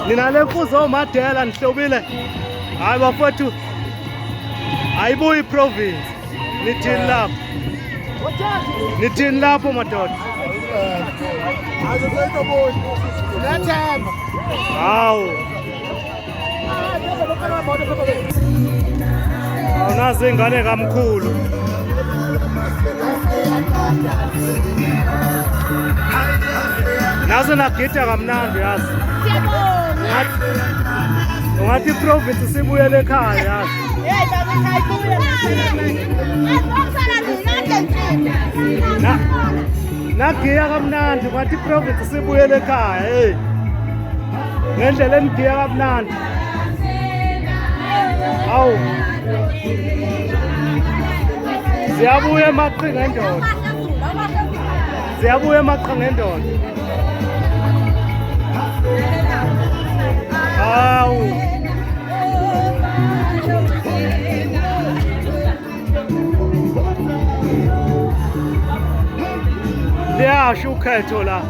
nina le mfuzo omadela nihlobile. Hayi bafowethu. Ayibuyi province. Nithini lapho? Nithini lapho madoda? Hawu. Awunazi ingane kamkhulu. Nazo nagida kamnandi yazi. Ungathi province sibuyele ekhaya yazi. Nagiya kamnandi ungathi province sibuyele ekhaya hey. Ngendlela enigiya kamnandi. Awu. Siyabuya emaqhinga endoda. Siyabuya emaqhinga endoda. Hawu. Liyasho ukhetho la.